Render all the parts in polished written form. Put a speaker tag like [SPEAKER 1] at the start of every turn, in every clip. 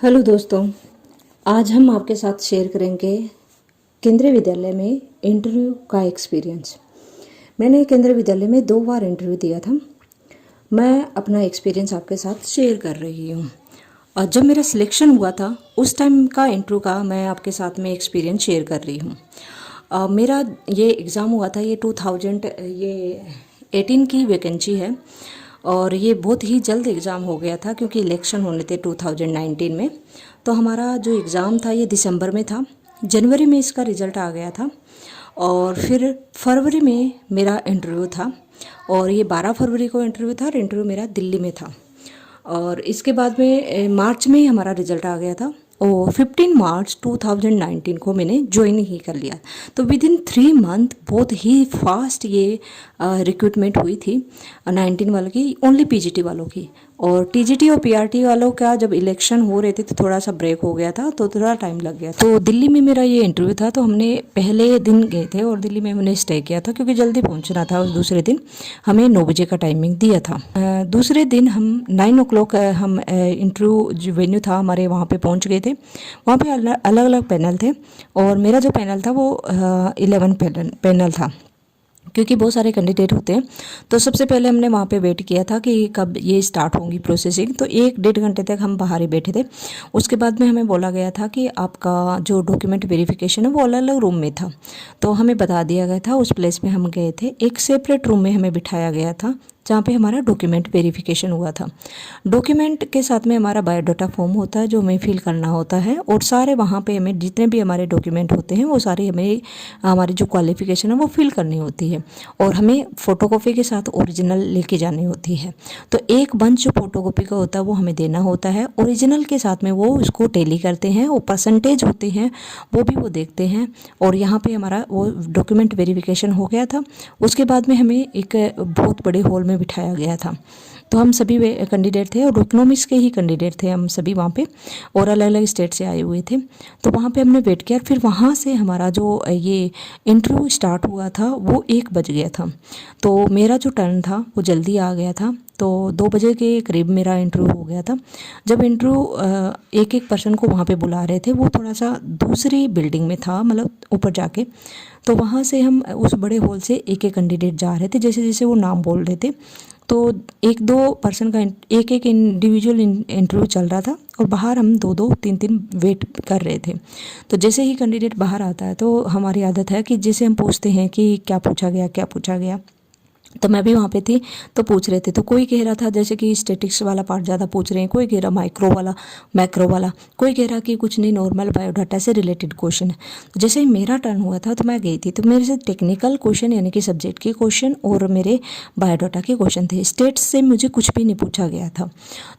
[SPEAKER 1] Hello दोस्तों, आज हम आपके साथ शेयर करेंगे केंद्रीय विद्यालय में इंटरव्यू का एक्सपीरियंस। मैंने केंद्रीय विद्यालय में 2 बार इंटरव्यू दिया था। मैं अपना एक्सपीरियंस आपके साथ शेयर कर रही हूँ। और जब मेरा सिलेक्शन हुआ था उस टाइम का इंटरव्यू का मैं आपके साथ में एक्सपीरियंस शेयर कर रही हूँ। मेरा ये एग्ज़ाम हुआ था, ये 2018 की वैकेंसी है और ये बहुत ही जल्द एग्ज़ाम हो गया था क्योंकि इलेक्शन होने थे 2019 में। तो हमारा जो एग्ज़ाम था ये दिसंबर में था, जनवरी में इसका रिज़ल्ट आ गया था और फिर फरवरी में मेरा इंटरव्यू था और ये 12 फरवरी को इंटरव्यू था और इंटरव्यू मेरा दिल्ली में था। और इसके बाद में मार्च में ही हमारा रिज़ल्ट आ गया था और 15 मार्च 2019 को मैंने ज्वाइन ही कर लिया। तो विद इन 3 मंथ बहुत ही फास्ट ये रिक्रूटमेंट हुई थी 19 वालों की, ओनली पीजीटी वालों की। और टीजीटी और पीआरटी वालों का जब इलेक्शन हो रहे थे तो थोड़ा सा ब्रेक हो गया था, तो थोड़ा टाइम लग गया। तो दिल्ली में मेरा ये इंटरव्यू था, तो हमने पहले दिन गए थे और दिल्ली में हमने स्टे किया था क्योंकि जल्दी पहुंचना था। उस दूसरे दिन हमें 9 बजे का टाइमिंग दिया था। दूसरे दिन हम 9 o'clock हम इंटरव्यू जो वेन्यू था हमारे वहाँ पे पहुँच गए थे। वहाँ पे अलग अलग पैनल थे और मेरा जो पैनल था वो 11 पैनल था क्योंकि बहुत सारे कैंडिडेट होते हैं। तो सबसे पहले हमने वहाँ पे वेट किया था कि कब ये स्टार्ट होंगी प्रोसेसिंग। तो 1-1.5 घंटे तक हम बाहर ही बैठे थे। उसके बाद में हमें बोला गया था कि आपका जो डॉक्यूमेंट वेरिफिकेशन है वो अलग अलग रूम में था। तो हमें बता दिया गया था, उस प्लेस में हम गए थे। एक सेपरेट रूम में हमें बिठाया गया था जहाँ पे हमारा डॉक्यूमेंट वेरिफिकेशन हुआ था। डॉक्यूमेंट के साथ में हमारा बायोडाटा फॉर्म होता है जो हमें फिल करना होता है और सारे वहाँ पे हमें जितने भी हमारे डॉक्यूमेंट होते हैं वो सारे हमें हमारी जो क्वालिफिकेशन है वो फिल करनी होती है और हमें फ़ोटोकॉपी के साथ ओरिजिनल लेके जानी होती है। तो एक बंच जो फ़ोटोकॉपी का होता है वो हमें देना होता है, ओरिजिनल के साथ में वो उसको टैली करते हैं और परसेंटेज होते हैं वो भी वो देखते हैं। और यहाँ पे हमारा वो डॉक्यूमेंट वेरिफिकेशन हो गया था। उसके बाद में हमें एक बहुत बड़े हॉल में बिठाया गया था। तो हम सभी कैंडिडेट थे और इकोनॉमिक्स के ही कैंडिडेट थे हम सभी वहाँ पे, और अलग अलग स्टेट से आए हुए थे। तो वहाँ पे हमने वेट किया। फिर वहाँ से हमारा जो ये इंटरव्यू स्टार्ट हुआ था वो 1 बज गया था। तो मेरा जो टर्न था वो जल्दी आ गया था, तो 2 बजे के करीब मेरा इंटरव्यू हो गया था। जब इंटरव्यू एक एक पर्सन को वहाँ पे बुला रहे थे, वो थोड़ा सा दूसरी बिल्डिंग में था, मतलब ऊपर जाके। तो वहाँ से हम उस बड़े हॉल से एक एक कैंडिडेट जा रहे थे, जैसे जैसे वो नाम बोल रहे थे। तो 1-2 पर्सन का एक एक इंडिविजुअल इंटरव्यू चल रहा था और बाहर हम 2-2 3-3 वेट कर रहे थे। तो जैसे ही कैंडिडेट बाहर आता है तो हमारी आदत है कि जैसे हम पूछते हैं कि क्या पूछा गया क्या पूछा गया। तो मैं भी वहाँ पे थी तो पूछ रहे थे। तो कोई कह रहा था जैसे कि स्टैटिक्स वाला पार्ट ज़्यादा पूछ रहे हैं, कोई कह रहा माइक्रो वाला, मैक्रो वाला, कोई कह रहा कि कुछ नहीं, नॉर्मल बायोडाटा से रिलेटेड क्वेश्चन है। तो जैसे ही मेरा टर्न हुआ था तो मैं गई थी, तो मेरे से टेक्निकल क्वेश्चन यानी कि सब्जेक्ट के क्वेश्चन और मेरे बायोडाटा के क्वेश्चन थे। स्टेट से मुझे कुछ भी नहीं पूछा गया था।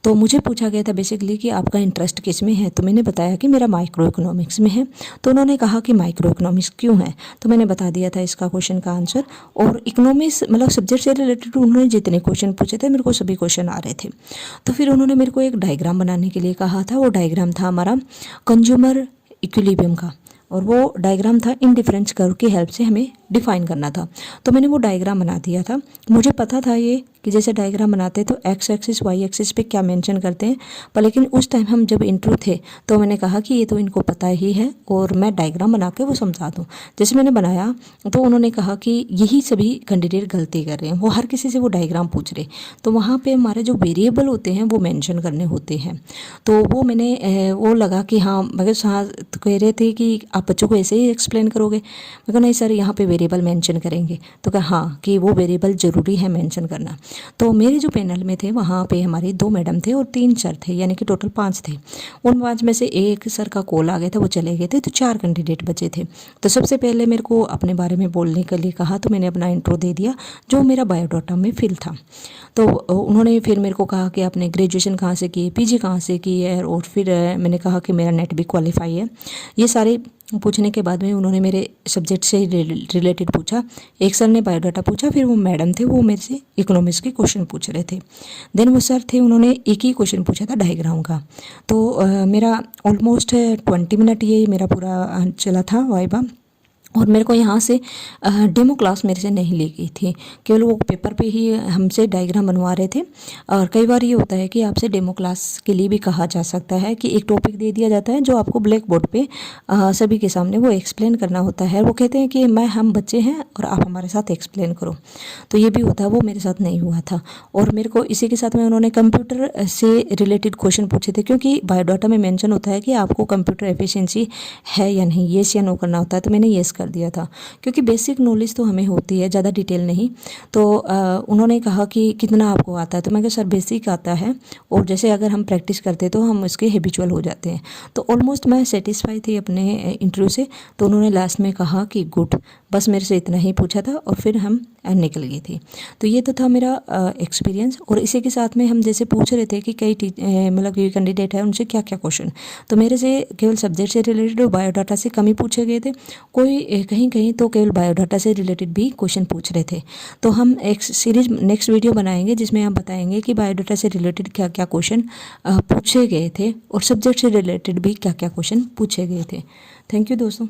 [SPEAKER 1] तो मुझे पूछा गया था बेसिकली कि आपका इंटरेस्ट किस में है। तो मैंने बताया कि मेरा माइक्रो इकोनॉमिक्स में है। तो उन्होंने कहा कि माइक्रो इकोनॉमिक्स क्यों है, तो मैंने बता दिया था इसका क्वेश्चन का आंसर। और इकोनॉमिक्स मतलब सब्जेक्ट से रिलेटेड उन्होंने जितने क्वेश्चन पूछे थे मेरे को सभी क्वेश्चन आ रहे थे। तो फिर उन्होंने मेरे को एक डायग्राम बनाने के लिए कहा था। वो डायग्राम था हमारा कंज्यूमर इक्विलिब्रियम का, और वो डायग्राम था इंडिफरेंस कर्व की हेल्प से हमें डिफाइन करना था। तो मैंने वो डायग्राम बना दिया था। मुझे पता था ये कि जैसे डायग्राम बनाते हैं तो एक्स एक्सिस वाई एक्सिस पे क्या मेंशन करते हैं, पर लेकिन उस टाइम हम जब इंटरव्यू थे तो मैंने कहा कि ये तो इनको पता ही है और मैं डायग्राम बना के वो समझा दूँ। जैसे मैंने बनाया तो उन्होंने कहा कि यही सभी कैंडिडेट गलती कर रहे हैं, वो हर किसी से वो डायग्राम पूछ रहे। तो वहाँ पर हमारे जो वेरिएबल होते हैं वो मैंशन करने होते हैं। तो वो मैंने वो लगा कि हाँ, मगर हाँ तो कह रहे थे कि आप बच्चों को ऐसे ही एक्सप्लेन करोगे। मैं कहा नहीं सर, यहाँ पे वेरिएबल मेंशन करेंगे। तो कहा हाँ कि वो वेरिएबल ज़रूरी है मेंशन करना। तो मेरे जो पैनल में थे वहाँ पे हमारे 2 मैडम थे और 3 सर थे, यानी कि टोटल 5 थे। उन 5 में से एक सर का कॉल आ गया था, वो चले गए थे, तो 4 कैंडिडेट बचे थे। तो सबसे पहले मेरे को अपने बारे में बोलने के लिए कहा, तो मैंने अपना इंट्रो दे दिया जो मेरा बायोडाटा में फिल था। तो उन्होंने फिर मेरे को कहा कि आपने ग्रेजुएशन कहाँ से की है, पीजी कहाँ से की है, और फिर मैंने कहा कि मेरा नेट भी क्वालिफाई है। ये सारे पूछने के बाद में उन्होंने मेरे सब्जेक्ट से रिलेटेड पूछा। एक सर ने बायोडाटा पूछा, फिर वो मैडम थे वो मेरे से इकोनॉमिक्स के क्वेश्चन पूछ रहे थे। देन वो सर थे, उन्होंने एक ही क्वेश्चन पूछा था डायग्राम का। तो मेरा ऑलमोस्ट 20 मिनट ये मेरा पूरा चला था वाइवा। और मेरे को यहाँ से डेमो क्लास मेरे से नहीं ली गई थी, केवल वो पेपर पे ही हमसे डायग्राम बनवा रहे थे। और कई बार ये होता है कि आपसे डेमो क्लास के लिए भी कहा जा सकता है कि एक टॉपिक दे दिया जाता है जो आपको ब्लैक बोर्ड पे सभी के सामने वो एक्सप्लेन करना होता है। वो कहते हैं कि हम बच्चे हैं और आप हमारे साथ एक्सप्लेन करो। तो ये भी होता है, वो मेरे साथ नहीं हुआ था। और मेरे को इसी के साथ में उन्होंने कंप्यूटर से रिलेटेड क्वेश्चन पूछे थे, क्योंकि बायोडाटा में मेंशन होता है कि आपको कंप्यूटर एफिशिएंसी है या नहीं, येस या नो करना होता है। तो मैंने येस कर दिया था, क्योंकि बेसिक नॉलेज तो हमें होती है, ज़्यादा डिटेल नहीं। तो उन्होंने कहा कि कितना आपको आता है, तो मैं कहा सर बेसिक आता है, और जैसे अगर हम प्रैक्टिस करते तो हम उसके हैबिचुअल हो जाते हैं। तो ऑलमोस्ट मैं सेटिस्फाई थी अपने इंटरव्यू से। तो उन्होंने लास्ट में कहा कि गुड, बस मेरे से इतना ही पूछा था और फिर हम निकल गई थी। तो ये तो था मेरा एक्सपीरियंस। और इसी के साथ में हम जैसे पूछ रहे थे कि कई मतलब कोई कैंडिडेट है उनसे क्या क्या क्वेश्चन, तो मेरे से केवल सब्जेक्ट से रिलेटेड और बायोडाटा से कम ही पूछे गए थे। कोई कहीं कहीं तो केवल बायोडाटा से रिलेटेड भी क्वेश्चन पूछ रहे थे। तो हम एक सीरीज नेक्स्ट वीडियो बनाएंगे जिसमें हम बताएंगे कि बायोडाटा से रिलेटेड क्या क्या क्वेश्चन पूछे गए थे और सब्जेक्ट से रिलेटेड भी क्या क्या क्वेश्चन पूछे गए थे। थैंक यू दोस्तों।